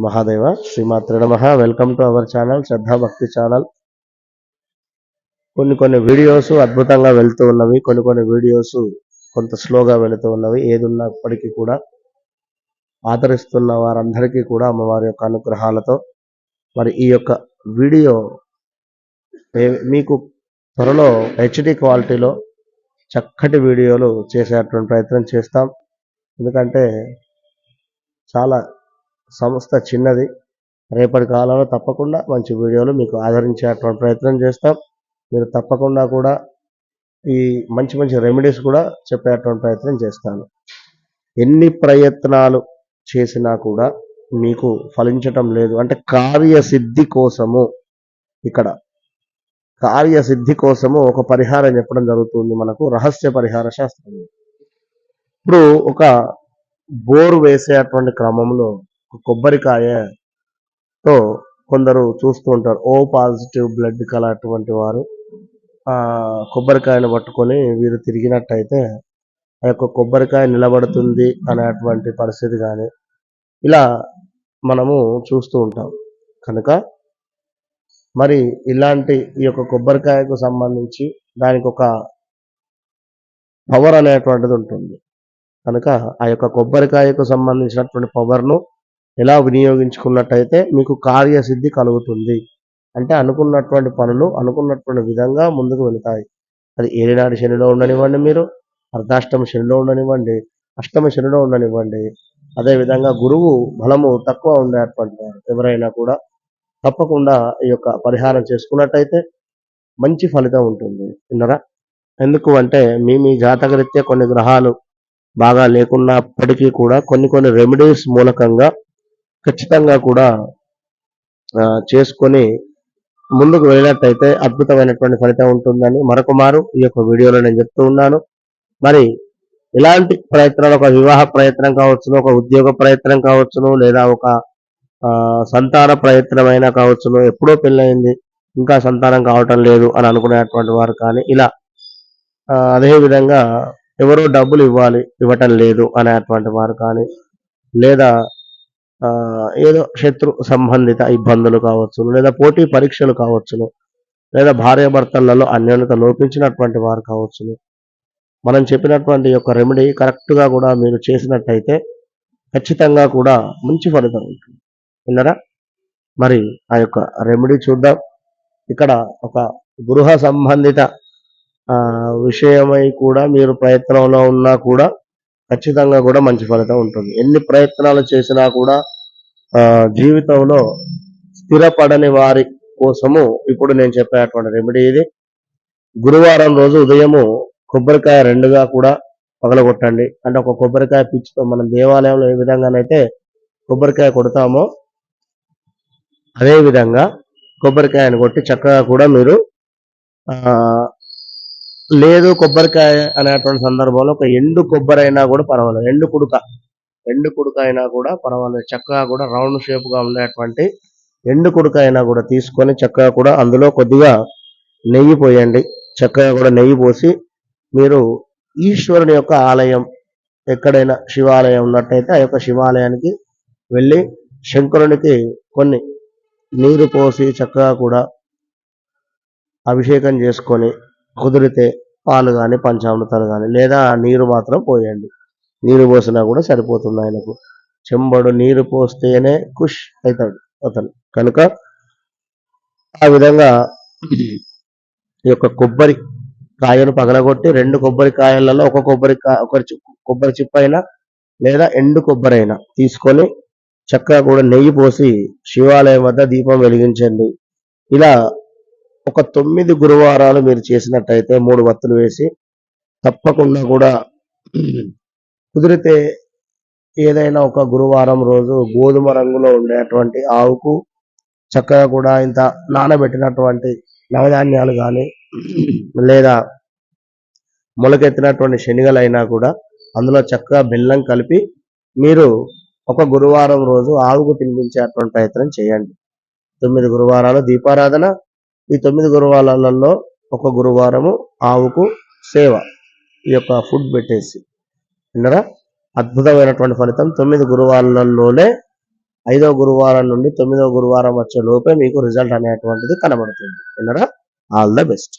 మహాదేవ శ్రీమాత్రే నమః. Welcome to our channel శ్రద్ధా భక్తి ఛానల్. కొన్ని వీడియోస్ అద్భుతంగా వెళ్తూ ఉన్నవి, కొన్ని వీడియోస్ కొంత స్లోగా వెళుతూ ఉన్నవి. ఏదున్నప్పటికీ కూడా ఆదరిస్తున్న వారందరికీ కూడా అమ్మవారి యొక్క అనుగ్రహాలతో మరి ఈ యొక్క వీడియో మీకు త్వరలో హెచ్డి క్వాలిటీలో చక్కటి వీడియోలు చేసేటువంటి ప్రయత్నం చేస్తాం. ఎందుకంటే చాలా సంస్థ చిన్నది. రేపటి కాలంలో తప్పకుండా మంచి వీడియోలు మీకు ఆదరించేటువంటి ప్రయత్నం చేస్తాం. మీరు తప్పకుండా కూడా ఈ మంచి రెమెడీస్ కూడా చెప్పేటువంటి ప్రయత్నం చేస్తాను. ఎన్ని ప్రయత్నాలు చేసినా కూడా మీకు ఫలించటం లేదు అంటే కార్యసిద్ధి కోసము ఒక పరిహారం చెప్పడం జరుగుతుంది. మనకు రహస్య పరిహార శాస్త్రం. ఇప్పుడు ఒక బోరు వేసేటువంటి క్రమంలో కొబ్బరికాయతో కొందరు చూస్తూ ఉంటారు. ఓ పాజిటివ్ బ్లడ్ కల అటువంటి వారు కొబ్బరికాయను పట్టుకొని వీరు తిరిగినట్టయితే ఆ యొక్క కొబ్బరికాయ నిలబడుతుంది అనేటువంటి పరిస్థితి కానీ ఇలా మనము చూస్తూ ఉంటాం. కనుక మరి ఇలాంటి ఈ యొక్క కొబ్బరికాయకు సంబంధించి దానికి ఒక పవర్ అనేటువంటిది ఉంటుంది. కనుక ఆ యొక్క కొబ్బరికాయకు సంబంధించినటువంటి పవర్ను ఎలా వినియోగించుకున్నట్టయితే మీకు కార్యసిద్ధి కలుగుతుంది. అంటే అనుకున్నటువంటి పనులు అనుకున్నటువంటి విధంగా ముందుకు వెళతాయి. అది ఏలినాటి శనిలో ఉండనివ్వండి, మీరు అర్ధాష్టమ శనిలో ఉండనివ్వండి, అష్టమ శనిలో ఉండనివ్వండి, అదేవిధంగా గురువు బలము తక్కువ ఉండేటువంటి వారు ఎవరైనా కూడా తప్పకుండా ఈ యొక్క పరిహారం చేసుకున్నట్టయితే మంచి ఫలితం ఉంటుంది. విన్నరా? ఎందుకు అంటే మీ జాతకరీత్యా కొన్ని గ్రహాలు బాగా లేకున్నప్పటికీ కూడా కొన్ని రెమెడీస్ మూలకంగా ఖచ్చితంగా కూడా చేసుకొని ముందుకు వెళ్ళినట్టయితే అద్భుతమైనటువంటి ఫలితం ఉంటుందని మరొక మారు ఈ యొక్క వీడియోలో నేను చెప్తూ ఉన్నాను. మరి ఇలాంటి ప్రయత్నాలు, ఒక వివాహ ప్రయత్నం కావచ్చును, ఒక ఉద్యోగ ప్రయత్నం కావచ్చును, లేదా ఒక సంతాన ప్రయత్నమైనా కావచ్చును, ఎప్పుడో పెళ్ళయింది ఇంకా సంతానం కావటం లేదు అని అనుకునేటువంటి వారు కానీ ఇలా అదేవిధంగా ఎవరో డబ్బులు ఇవ్వటం లేదు అనేటువంటి వారు కానీ, లేదా ఏదో శత్రు సంబంధిత ఇబ్బందులు కావచ్చును, లేదా పోటీ పరీక్షలు కావచ్చును, లేదా భార్యాభర్తలలో అన్యోన్యత లోపించినటువంటి వారు కావచ్చును. మనం చెప్పినటువంటి యొక్క రెమెడీ కరెక్ట్గా కూడా మీరు చేసినట్టయితే ఖచ్చితంగా కూడా మంచి ఫలితం ఉంటుంది. విన్నరా? మరి ఆ యొక్క రెమెడీ చూద్దాం. ఇక్కడ ఒక గృహ సంబంధిత విషయమై కూడా మీరు ప్రయత్నంలో ఉన్నా కూడా ఖచ్చితంగా కూడా మంచి ఫలితం ఉంటుంది. ఎన్ని ప్రయత్నాలు చేసినా కూడా జీవితంలో స్థిరపడని వారి కోసము ఇప్పుడు నేను చెప్పేటువంటి రెమెడీ ఇది. గురువారం రోజు ఉదయము కొబ్బరికాయ రెండుగా కూడా పగలగొట్టండి. అంటే ఒక కొబ్బరికాయ పిచ్చితో మనం దేవాలయంలో ఏ విధంగానైతే కొబ్బరికాయ కొడతామో అదే విధంగా కొబ్బరికాయను కొట్టి చక్కగా కూడా మీరు లేదు కొబ్బరికాయ అనేటువంటి సందర్భంలో ఒక ఎండు కొబ్బరి అయినా కూడా పర్వాలేదు, ఎండు కుడుక అయినా కూడా పర్వాలేదు, చక్కగా కూడా రౌండ్ షేప్గా ఉండేటువంటి ఎండు కుడుక అయినా కూడా తీసుకొని చక్కగా కూడా అందులో కొద్దిగా నెయ్యి పోయండి. చక్కగా కూడా నెయ్యి పోసి మీరు ఈశ్వరుని యొక్క ఆలయం ఎక్కడైనా శివాలయం ఉన్నట్టయితే ఆ యొక్క శివాలయానికి వెళ్ళి శంకరునికి కొన్ని నీరు పోసి చక్కగా కూడా అభిషేకం చేసుకొని, కుదిరితే పాలు కానీ పంచామృతాలు కానీ, లేదా నీరు మాత్రం పోయండి. నీరు పోసినా కూడా సరిపోతుంది. ఆయనకు చెంబడు నీరు పోస్తేనే ఖుష్ అవుతాడు అతను. కనుక ఆ విధంగా ఈ యొక్క కొబ్బరి కాయను పగలగొట్టి రెండు కొబ్బరికాయలలో ఒక కొబ్బరి చిప్పైనా లేదా ఎండు కొబ్బరి అయినా తీసుకొని చక్కగా కూడా నెయ్యి పోసి శివాలయం వద్ద దీపం వెలిగించండి. ఇలా ఒక 9 గురువారాలు మీరు చేసినట్టయితే 3 వత్తులు వేసి తప్పకుండా కూడా కుదిరితే ఏదైనా ఒక గురువారం రోజు గోధుమ రంగులో ఉండేటువంటి ఆవుకు చక్కగా కూడా ఇంత నానబెట్టినటువంటి నవధాన్యాలు కానీ లేదా మొలకెత్తినటువంటి శనగలైనా కూడా అందులో చక్కగా బెల్లం కలిపి మీరు ఒక గురువారం రోజు ఆవుకు తినిపించేటువంటి ప్రయత్నం చేయండి. 9 గురువారాలు దీపారాధన. ఈ 9 గురువారాలలో ఒక గురువారము ఆవుకు సేవ, ఈ యొక్క ఫుడ్ పెట్టేసి. విన్నరా? అద్భుతమైనటువంటి ఫలితం 9 గురువారాలలోనే 5వ గురువారం నుండి 9వ గురువారం వచ్చే లోపే మీకు రిజల్ట్ అనేటువంటిది కనబడుతుంది. విన్నారా? All the best.